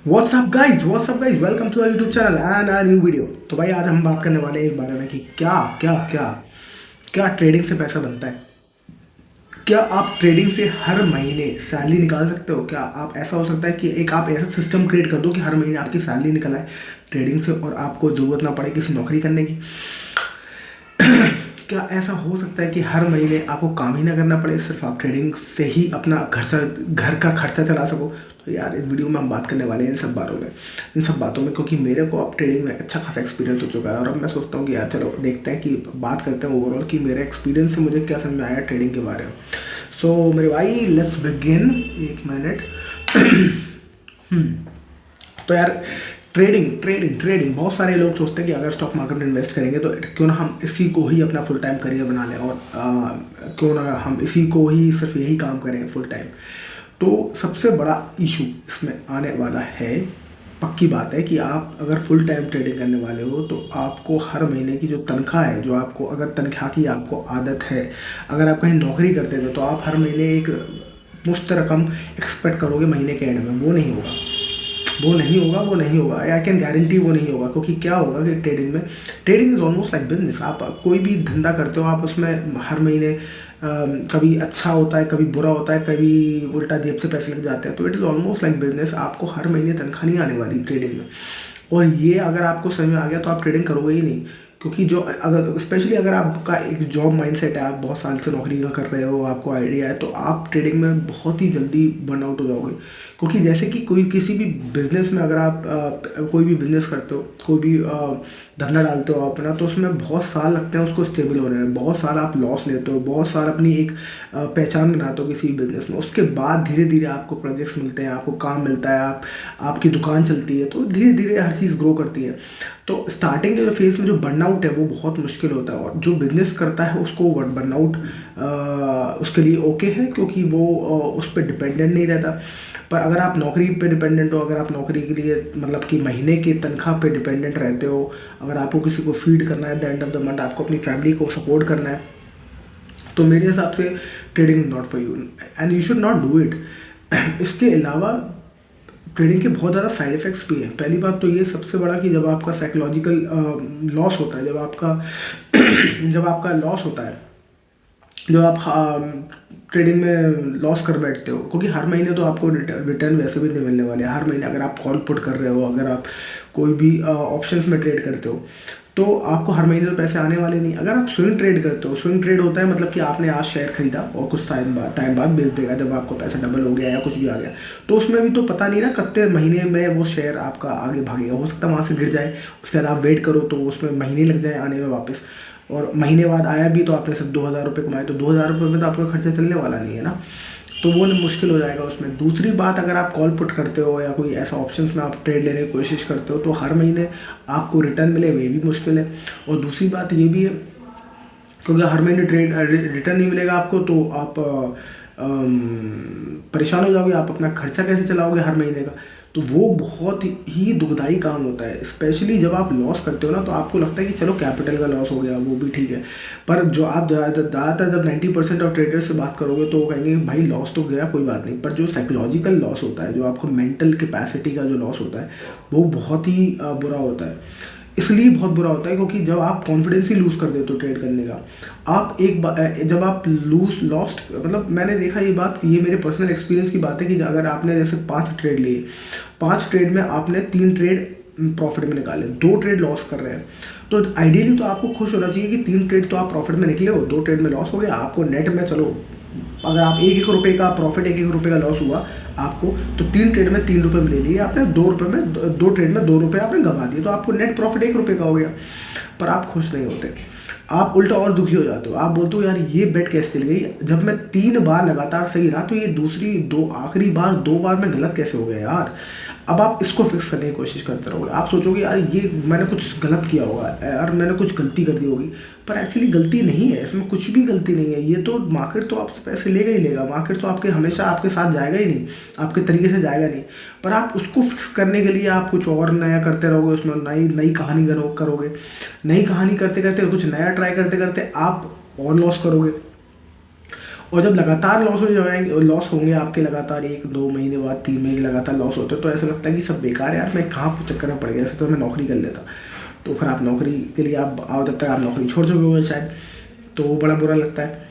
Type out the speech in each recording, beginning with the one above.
WhatsApp guys welcome to our YouTube channel and a new video. तो भाई आज हम बात करने वाले हैं इस बारे में कि क्या क्या क्या क्या ट्रेडिंग से पैसा बनता है। क्या आप ट्रेडिंग से हर महीने सैलरी निकाल सकते हो? क्या आप ऐसा हो सकता है कि एक आप ऐसा सिस्टम क्रिएट कर दो कि हर महीने आपकी सैलरी निकल आए ट्रेडिंग से और आपको ज़रूरत ना पड़े किसी नौकरी करने की? क्या ऐसा हो सकता है कि हर महीने आपको काम ही ना करना पड़े, सिर्फ आप ट्रेडिंग से ही अपना खर्चा, घर का खर्चा चला सको? तो यार इस वीडियो में हम बात करने वाले हैं इन सब बातों में क्योंकि मेरे को अब ट्रेडिंग में अच्छा खासा एक्सपीरियंस हो चुका है और अब मैं सोचता हूँ कि यार चलो देखते हैं कि बात करते हैं ओवरऑल कि मेरे एक्सपीरियंस से मुझे क्या समझ में आया ट्रेडिंग के बारे में। सो मेरे भाई लेट्स बिगिन। एक मिनट। तो यार ट्रेडिंग ट्रेडिंग ट्रेडिंग बहुत सारे लोग सोचते हैं कि अगर स्टॉक मार्केट में इन्वेस्ट करेंगे तो क्यों ना हम इसी को ही अपना फुल टाइम करियर बना लें और क्यों ना हम इसी को ही सिर्फ यही काम करें फुल टाइम। तो सबसे बड़ा इशू इसमें आने वाला है, पक्की बात है कि आप अगर फुल टाइम ट्रेडिंग करने वाले हो तो आपको हर महीने की जो तनख्वाह है, जो आपको अगर तनख्वाह की आपको आदत है, अगर आप कहीं नौकरी करते थे तो आप हर महीने एक मुश्त रकम एक्सपेक्ट करोगे महीने के एंड में। वो नहीं होगा। आई कैन गारंटी वो नहीं होगा क्योंकि क्या होगा कि trading is almost like business. आप कोई भी धंधा करते हो, आप उसमें हर महीने कभी अच्छा होता है, कभी बुरा होता है, कभी उल्टा जेब से पैसे लग जाते हैं। तो it is almost like business. आपको हर महीने तनख्वाह नहीं आने वाली ट्रेडिंग में, और ये अगर आपको समझ में आ गया तो आप ट्रेडिंग करोगे ही नहीं। क्योंकि जो अगर स्पेशली अगर आपका एक जॉब माइंडसेट है, आप बहुत साल से नौकरी का कर रहे हो, आपको आइडिया है, तो आप ट्रेडिंग में बहुत ही जल्दी बर्नआउट हो जाओगे। क्योंकि जैसे कि कोई किसी भी बिजनेस में अगर आप कोई भी बिजनेस करते हो, कोई भी धंधा डालते हो अपना, तो उसमें बहुत साल लगते हैं उसको स्टेबल होने में। बहुत साल आप लॉस लेते हो, बहुत साल अपनी एक पहचान बनाते हो किसी बिजनेस में। उसके बाद धीरे धीरे आपको प्रोजेक्ट्स मिलते हैं, आपको काम मिलता है, आपकी दुकान चलती है, तो धीरे धीरे हर चीज़ ग्रो करती है। तो स्टार्टिंग के जो फेज़ में जो बर्नआउट है वो बहुत मुश्किल होता है, और जो बिजनेस करता है उसको बर्नआउट उसके लिए ओके है क्योंकि वो उस पर डिपेंडेंट नहीं रहता। पर अगर आप नौकरी पे डिपेंडेंट हो, अगर आप नौकरी के लिए मतलब कि महीने की तनख्वाह पे डिपेंडेंट रहते हो, अगर आपको किसी को फीड करना है, the end of the month आपको अपनी फैमिली को सपोर्ट करना है, तो मेरे हिसाब से trading is not for you and you should not do it. इसके अलावा ट्रेडिंग के बहुत ज़्यादा साइड इफ़ेक्ट्स भी हैं। पहली बात तो ये सबसे बड़ा कि जब आपका साइकोलॉजिकल लॉस होता है, जब आपका लॉस होता है, जब आप ट्रेडिंग में लॉस कर बैठते हो, क्योंकि हर महीने तो आपको रिटर्न वैसे भी नहीं मिलने वाले। हर महीने अगर आप कॉल पुट कर रहे हो, अगर आप कोई भी ऑप्शंस में ट्रेड करते हो, तो आपको हर महीने तो पैसे आने वाले नहीं। अगर आप स्विंग ट्रेड करते हो, स्विंग ट्रेड होता है मतलब कि आपने आज शेयर खरीदा और कुछ टाइम बाद बेच देगा जब आपको पैसा डबल हो गया या कुछ भी आ गया। तो उसमें भी तो पता नहीं ना कितने महीने में वो शेयर आपका आगे भागेगा। हो सकता है वहाँ से गिर जाए, उसके बाद आप वेट करो तो उसमें महीने लग जाए आने में वापस, और महीने बाद आया भी तो आपने सिर्फ 2,000 रुपये कमाए, तो 2,000 रुपये में तो आपका खर्चा चलने वाला नहीं है ना। तो वो मुश्किल हो जाएगा उसमें। दूसरी बात, अगर आप कॉल पुट करते हो या कोई ऐसा ऑप्शंस में आप ट्रेड लेने की कोशिश करते हो, तो हर महीने आपको रिटर्न मिले वे भी मुश्किल है। और दूसरी बात ये भी है, क्योंकि हर महीने ट्रेड रिटर्न नहीं मिलेगा आपको, तो आप परेशान हो जाओगे। आप अपना खर्चा कैसे चलाओगे हर महीने का? तो वो बहुत ही दुखदाई काम होता है, स्पेशली जब आप लॉस करते हो ना। तो आपको लगता है कि चलो कैपिटल का लॉस हो गया, वो भी ठीक है, पर जो आप ज़्यादातर जब 90% ऑफ ट्रेडर्स से बात करोगे तो वो कहेंगे भाई लॉस तो गया कोई बात नहीं, पर जो साइकोलॉजिकल लॉस होता है, जो आपको मेंटल कैपेसिटी का जो लॉस होता है, वो बहुत ही बुरा होता है। इसलिए बहुत बुरा होता है क्योंकि जब आप कॉन्फिडेंस ही लूज़ कर देते हो ट्रेड करने का, आप एक जब आप लॉस्ट, मतलब मैंने देखा ये बात, ये मेरे पर्सनल एक्सपीरियंस की बात है कि अगर आपने जैसे 5 ट्रेड लिए, 5 ट्रेड में आपने 3 ट्रेड प्रॉफिट में निकाले, 2 ट्रेड लॉस कर रहे हैं, तो आइडियली तो आपको खुश होना चाहिए कि 3 ट्रेड तो आप प्रॉफिट में निकले हो, 2 ट्रेड में लॉस हो गया आपको। नेट में चलो अगर आप एक रुपये का प्रॉफिट, एक रुपये का लॉस हुआ आपको, तो 3 ट्रेड में 3 रुपये ले लिए आपने, 2 रुपये में 2 ट्रेड में 2 रुपये आपने गंवा दिए, तो आपको नेट प्रॉफिट 1 रुपये का हो गया। पर आप खुश नहीं होते, आप उल्टा और दुखी हो जाते हो। आप बोलते हो यार ये बेट कैसे चल गई, जब मैं 3 बार लगातार सही रहा तो ये दूसरी 2 आखिरी बार 2 बार में गलत कैसे हो गया यार। अब आप इसको फिक्स करने की कोशिश करते रहोगे, आप सोचोगे यार ये मैंने कुछ गलत किया होगा, यार मैंने कुछ गलती कर दी होगी, पर एक्चुअली गलती नहीं है, इसमें कुछ भी गलती नहीं है। ये तो मार्केट तो आपसे पैसे लेगा ही लेगा, मार्केट तो आपके हमेशा आपके साथ जाएगा ही नहीं, आपके तरीके से जाएगा नहीं। पर आप उसको फिक्स करने के लिए आप कुछ और नया करते रहोगे, उसमें नई नई कहानी करोगे, नई कहानी करते करते कुछ नया ट्राई करते करते आप और लॉस करोगे। और जब लगातार लॉस हो जाएंगे, लॉस होंगे आपके लगातार 1-2 महीने बाद 3 महीने लगातार लॉस होते हैं, तो ऐसा लगता है कि सब बेकार है यार, मैं कहाँ चक्कर में पड़ गया, ऐसे तो मैं नौकरी कर लेता। तो फिर आप नौकरी के लिए आप आओ, जब तक आप नौकरी छोड़ चुके हो शायद, तो वो बड़ा बुरा लगता है।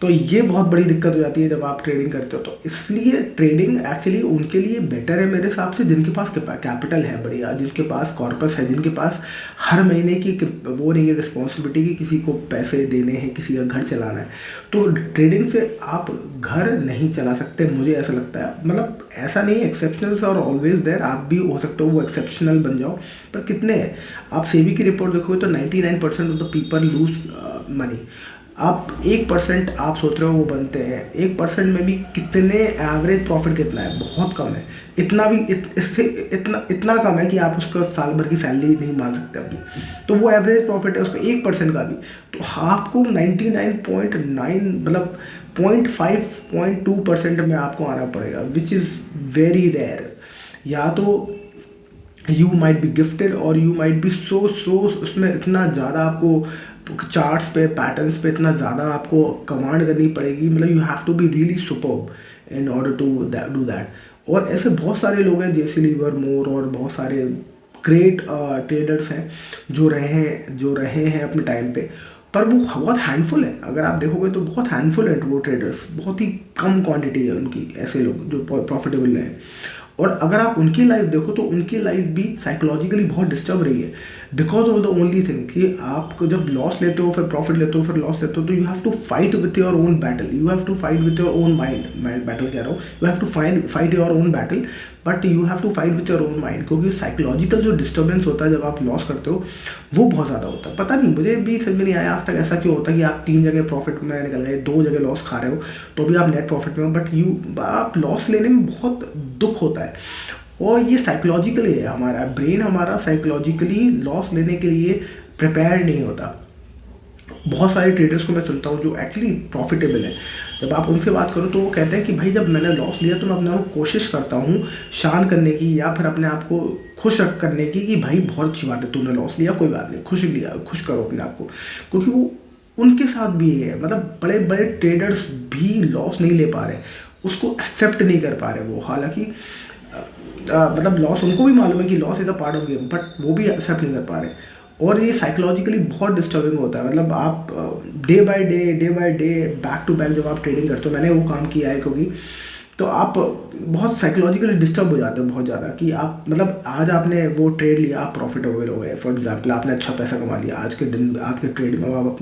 तो ये बहुत बड़ी दिक्कत हो जाती है जब आप ट्रेडिंग करते हो। तो इसलिए ट्रेडिंग एक्चुअली उनके लिए बेटर है मेरे हिसाब से, जिनके पास कैपिटल है बढ़िया, जिनके पास कॉर्पस है, जिनके पास हर महीने की वो नहीं है रिस्पॉन्सिबिलिटी कि किसी को पैसे देने हैं, किसी का घर चलाना है। तो ट्रेडिंग से आप घर नहीं चला सकते, मुझे ऐसा लगता है। मतलब ऐसा नहीं है, एक्सेप्शनल्स और ऑलवेज देयर, आप भी हो सकते हो वो एक्सेप्शनल बन जाओ, पर कितने हैं? आप सेबी की रिपोर्ट देखोगे तो 99% of the people lose money. आप 1% आप सोच रहे हो वो बनते हैं, 1% में भी कितने एवरेज प्रॉफिट कितना है? बहुत कम है। इतना भी इससे इतना कम है कि आप उसका साल भर की सैलरी नहीं मान सकते अपनी। तो वो एवरेज प्रॉफिट है उसका 1% का भी। तो आपको 99.9 मतलब 0.5-0.2% में आपको आना पड़ेगा, विच इज़ वेरी रेयर। या तो यू माइट बी गिफ्टेड और यू माइट बी सो उसमें इतना ज़्यादा आपको चार्ट्स पे, पैटर्न्स पे इतना ज़्यादा आपको कमांड करनी पड़ेगी, मतलब you have to be really superb in order to do that. और ऐसे बहुत सारे लोग हैं, जेसी लिवरमोर और बहुत सारे ग्रेट ट्रेडर्स हैं जो रहे हैं अपने टाइम पे, पर वो बहुत हैंडफुल है। अगर आप देखोगे तो बहुत हैंडफुल है वो ट्रेडर्स, बहुत ही कम क्वांटिटी है उनकी, ऐसे लोग जो प्रॉफिटेबल हैं। और अगर आप उनकी लाइफ देखो तो उनकी लाइफ भी साइकोलॉजिकली बहुत डिस्टर्ब रही है, because of the only thing कि आप जब लॉस लेते हो, फिर प्रॉफिट लेते हो, फिर लॉस लेते हो, तो you have to fight with your own battle, you have to fight with your own mind. मैं बैटल कह रहा हूँ, you have to fight your own battle, but you have to fight with your own mind, क्योंकि psychological जो disturbance होता है जब आप लॉस करते हो वो बहुत ज़्यादा होता है। पता नहीं, मुझे भी समझ में नहीं आया आज तक ऐसा क्यों होता है कि आप 3 जगह प्रॉफिट में निकल गए, 2 जगह लॉस खा रहे हो, तो भी आप नेट प्रॉफिट में हो, बट आप लॉस लेने में बहुत दुख होता है। और ये साइकोलॉजिकली है, हमारा ब्रेन हमारा साइकोलॉजिकली लॉस लेने के लिए प्रिपेयर नहीं होता। बहुत सारे ट्रेडर्स को मैं सुनता हूँ जो एक्चुअली प्रॉफिटेबल है, जब आप उनसे बात करो तो वो कहते हैं कि भाई जब मैंने लॉस लिया तो मैं अपने आप को कोशिश करता हूँ शांत करने की, या फिर अपने आप को खुश करने की कि भाई बहुत अच्छी बात है तूने लॉस लिया, कोई बात नहीं, खुश करो अपने आप को। क्योंकि वो उनके साथ भी ये है, मतलब बड़े बड़े ट्रेडर्स भी लॉस नहीं ले पा रहे, उसको एक्सेप्ट नहीं कर पा रहे वो। हालांकि मतलब लॉस उनको भी मालूम है कि loss is a part of game, but वो भी एक्सेप्ट नहीं कर पा रहे। और ये साइकोलॉजिकली बहुत डिस्टर्बिंग होता है। मतलब आप day by day back to back जब आप ट्रेडिंग करते हो, मैंने वो काम किया है क्योंकि, तो आप बहुत साइकोलॉजिकली डिस्टर्ब हो जाते हो बहुत ज़्यादा कि आप मतलब आज आपने वो ट्रेड लिया, आप प्रॉफिटेबल हो गए, फॉर एग्जांपल आपने अच्छा पैसा कमा लिया आज के दिन, आज के ट्रेड में। आप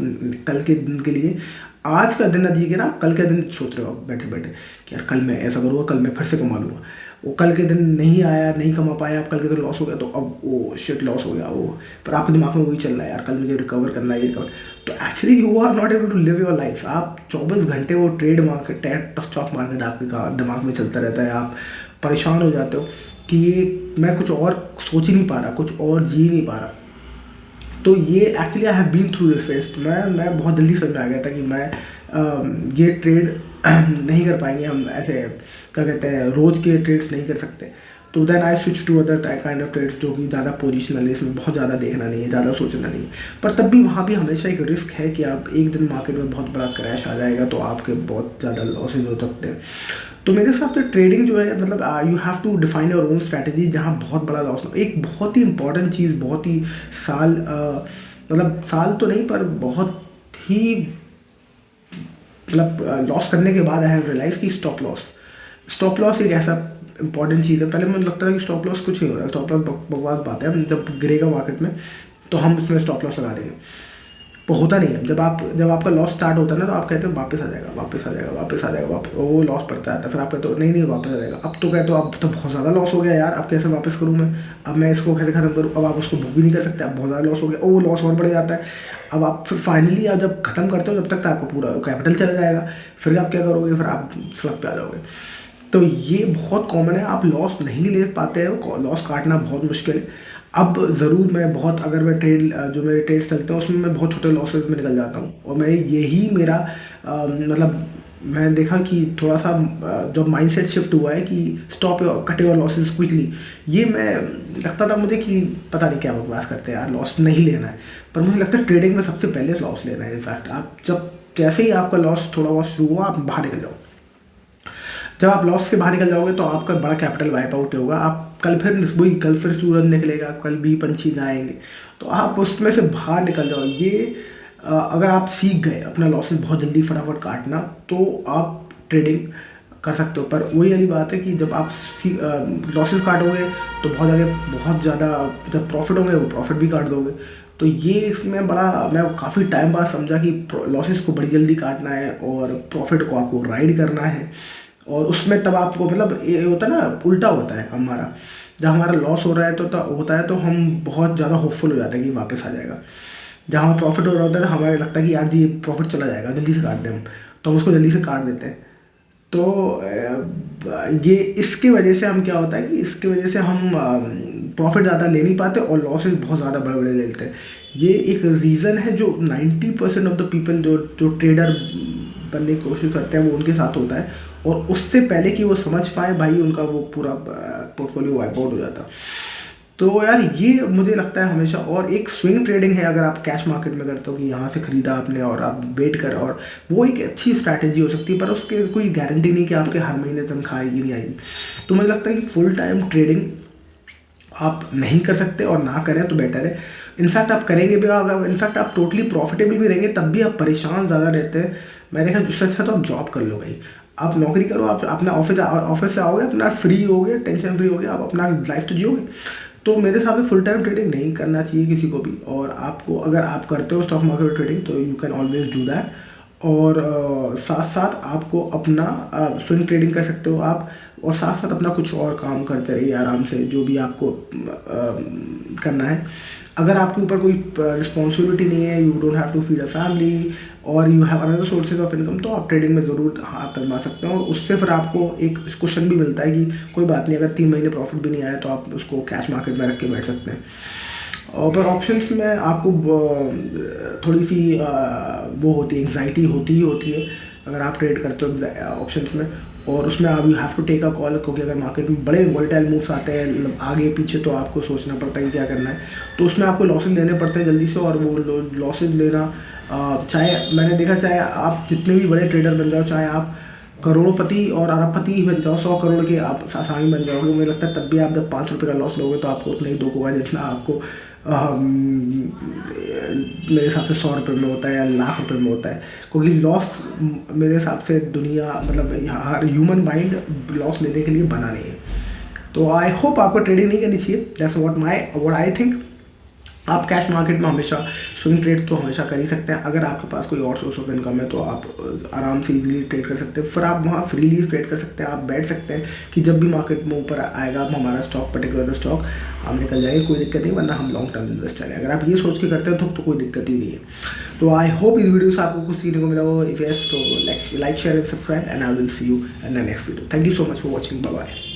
कल के दिन के लिए आज का दिन अजीब है ना, कल के दिन सोच रहे हो आप बैठे बैठे कि यार कल मैं ऐसा करूँगा, कल मैं फिर से कमा लूँगा। वो कल के दिन नहीं आया, नहीं कमा पाया, आप कल के दिन लॉस हो गया, तो अब वो शिट लॉस हो गया वो, पर आपके दिमाग में वही चल रहा है यार कल मुझे रिकवर करना है, ये रिकवर। तो actually you are not able to live your life. आप 24 घंटे वो ट्रेड मार्केट, स्टॉक मार्केट आपके दिमाग में चलता रहता है, आप परेशान हो जाते हो कि ये मैं कुछ और सोच ही नहीं पा रहा, कुछ और जी नहीं पा रहा। तो ये actually I have been through this phase. मैं बहुत जल्दी समझ में आ गया था कि मैं ये ट्रेड नहीं कर पाएंगे हम, ऐसे क्या कहते हैं रोज़ के ट्रेड्स नहीं कर सकते। तो then I switch to other kind of trades जो कि ज़्यादा पोजिशनल है, इसमें बहुत ज़्यादा देखना नहीं है, ज़्यादा सोचना नहीं है। पर तब भी वहाँ भी हमेशा एक रिस्क है कि आप एक दिन मार्केट में बहुत बड़ा क्रैश आ जाएगा तो आपके बहुत ज़्यादा लॉसेज हो सकते हैं। तो मेरे हिसाब से ट्रेडिंग जो है, मतलब you have to define your own strategy जहाँ बहुत बड़ा लॉस हो। एक बहुत ही इंपॉर्टेंट चीज़, बहुत ही मतलब साल तो नहीं पर बहुत ही मतलब लॉस करने के बाद आई हैव रियलाइज कि स्टॉप लॉस एक ऐसा इंपॉर्टेंट चीज़ है। पहले मुझे लगता था कि स्टॉप लॉस कुछ नहीं होता, स्टॉप लॉस बकवास बात है, जब गिरेगा मार्केट में तो हम उसमें स्टॉप लॉस लगा देंगे, पर होता नहीं है। जब आपका लॉस स्टार्ट होता है ना तो आप कहते हो वापस आ जाएगा, वो लॉस पड़ता है, तो फिर आप कहते हो नहीं वापस आ जाएगा। अब तो कहते हो अब तो बहुत ज़्यादा लॉस हो गया यार, अब कैसे वापस करूँ मैं, अब मैं इसको कैसे ख़त्म करूँ। अब आप उसको बुक भी नहीं कर सकते, अब बहुत ज़्यादा लॉस हो गया, वो लॉस और बढ़ जाता है। अब आप फिर फाइनली आप जब ख़त्म करते हो जब तक तो आपका पूरा कैपिटल चला जाएगा, फिर आप क्या करोगे, फिर आप स्लग पे आ जाओगे। तो ये बहुत कॉमन है, आप लॉस नहीं ले पाते हो, लॉस काटना बहुत मुश्किल है। अब ज़रूर मैं बहुत, अगर मैं जो मेरे ट्रेड्स चलते हैं उसमें मैं बहुत छोटे लॉसेस में निकल जाता हूँ, और मैं यही मेरा मतलब मैंने देखा कि थोड़ा सा जब माइंडसेट शिफ्ट हुआ है कि कट योर लॉसेस क्विकली। ये मैं लगता था मुझे कि पता नहीं क्या बकवास करते हैं यार, लॉस नहीं लेना है, पर मुझे लगता है ट्रेडिंग में सबसे पहले लॉस लेना है। इनफैक्ट आप जब जैसे ही आपका लॉस थोड़ा बहुत शुरू हुआ आप बाहर निकल जाओ। जब आप लॉस से बाहर निकल जाओगे तो आपका बड़ा कैपिटल वाइप आउट होगा। आप कल फिर सूरज निकलेगा, कल भी पंछी गाएंगे, तो आप उसमें से बाहर निकल जाओ। ये अगर आप सीख गए अपना लॉसेस बहुत जल्दी फटाफट काटना, तो आप ट्रेडिंग कर सकते हो। पर वही वाली बात है कि जब आप लॉसेस काटोगे तो बहुत ज़्यादा जब प्रॉफिट होंगे वो प्रॉफिट भी काट दोगे। तो ये इसमें मैं काफ़ी टाइम बाद समझा कि लॉसेस को बड़ी जल्दी काटना है और प्रॉफिट को आपको राइड करना है। और उसमें तब आपको मतलब ये होता है ना, उल्टा होता है हमारा। जब हमारा लॉस हो रहा है तो हम बहुत ज़्यादा होपफुल हो जाते हैं कि वापस आ जाएगा। जहाँ हमें प्रॉफिट हो रहा होता है तो हमें लगता है कि यार जी प्रॉफिट चला जाएगा, जल्दी से काट दें हम, तो हम उसको जल्दी से काट देते हैं। तो ये इसकी वजह से हम क्या होता है कि इसकी वजह से हम प्रॉफिट ज़्यादा ले नहीं पाते और लॉसेस बहुत ज़्यादा बड़े बड़े ले लेते हैं। ये एक रीज़न है जो 90% ऑफ द पीपल जो ट्रेडर बनने की कोशिश करते हैं वो उनके साथ होता है। और उससे पहले कि वो समझ पाए भाई, उनका वो पूरा पोर्टफोलियो वाइप आउट हो जाता। तो यार ये मुझे लगता है हमेशा। और एक स्विंग ट्रेडिंग है, अगर आप कैश मार्केट में करते हो कि यहाँ से ख़रीदा आपने और आप वेट कर, और वो एक अच्छी स्ट्रैटेजी हो सकती है, पर उसके कोई गारंटी नहीं कि आपके हर महीने तनख्वाह आएगी नहीं आएगी। तो मुझे लगता है कि फुल टाइम ट्रेडिंग आप नहीं कर सकते, और ना करें तो बेटर है। इनफैक्ट आप करेंगे भी, अगर इनफैक्ट आप टोटली प्रॉफिटेबल भी रहेंगे तब भी आप परेशान ज़्यादा रहते हैं। मैंने देखा उससे अच्छा तो आप जॉब कर लो भाई, आप नौकरी करो, आप अपना ऑफिस से आओगे, अपना फ्री होगे, टेंशन फ्री होगे, आप अपना लाइफ तो जियोगे। तो मेरे हिसाब से फुल टाइम ट्रेडिंग नहीं करना चाहिए किसी को भी। और आपको, अगर आप करते हो स्टॉक मार्केट ट्रेडिंग, तो you can always do that. और साथ साथ आपको अपना स्विंग ट्रेडिंग कर सकते हो आप, और साथ साथ अपना कुछ और काम करते रहिए आराम से, जो भी आपको करना है। अगर आपके ऊपर कोई रिस्पॉन्सिबिलिटी नहीं है, you don't have to feed a family और you have another sources of income, तो आप ट्रेडिंग में ज़रूर हाथ आजमा सकते हो। और उससे फिर आपको एक क्वेश्चन भी मिलता है कि कोई बात नहीं, अगर 3 महीने प्रॉफिट भी नहीं आया तो आप उसको कैश मार्केट में रख के बैठ सकते हैं। और पर ऑप्शंस में आपको थोड़ी सी वो होती है, एंग्जाइटी होती है अगर आप ट्रेड करते हो ऑप्शंस में। और उसमें आप you have to take a call, क्योंकि अगर मार्केट में बड़े वोलेटाइल मूव्स आते हैं, मतलब आगे पीछे, तो आपको सोचना पड़ता है कि क्या करना है। तो उसमें आपको लॉसेज लेने पड़ते हैं जल्दी से, और वो लॉसेज लेना, चाहे मैंने देखा, चाहे आप जितने भी बड़े ट्रेडर बन जाओ, चाहे आप करोड़पति और अरबपति ही बन जाओ, 100 करोड़ के आप आसानी बन जाओगे, मुझे लगता है तब भी आप जब 5 रुपये का लॉस लोगे तो आपको उतना ही दुख होगा जितना आपको मेरे हिसाब से 100 रुपये में होता है या लाख रुपये में होता है। क्योंकि लॉस मेरे हिसाब से दुनिया, मतलब यहाँ हर ह्यूमन माइंड लॉस लेने के लिए बना नहीं है। तो आई होप आपको ट्रेडिंग नहीं करनी चाहिए। That's what I think. आप कैश मार्केट में हमेशा स्विंग ट्रेड तो हमेशा कर ही सकते हैं। अगर आपके पास कोई और सोर्स ऑफ इनकम है तो आप आराम से इजीली ट्रेड कर सकते हैं। फिर आप वहाँ फ्रीली ट्रेड कर सकते हैं। आप बैठ सकते हैं कि जब भी मार्केट में ऊपर आएगा हमारा स्टॉक, पर्टिकुलर स्टॉक, हम निकल जाएंगे, कोई दिक्कत नहीं, वरना हम लॉन्ग टर्म इन्वेस्टर हैं। अगर आप ये सोच के करते हो तो कोई दिक्कत ही नहीं है। तो आई होप इस वीडियो से आपको कुछ सीखने को मिला हो। इफ यस तो like share and subscribe, and I will see you in the next video. Thank you so much for watching. Bye bye.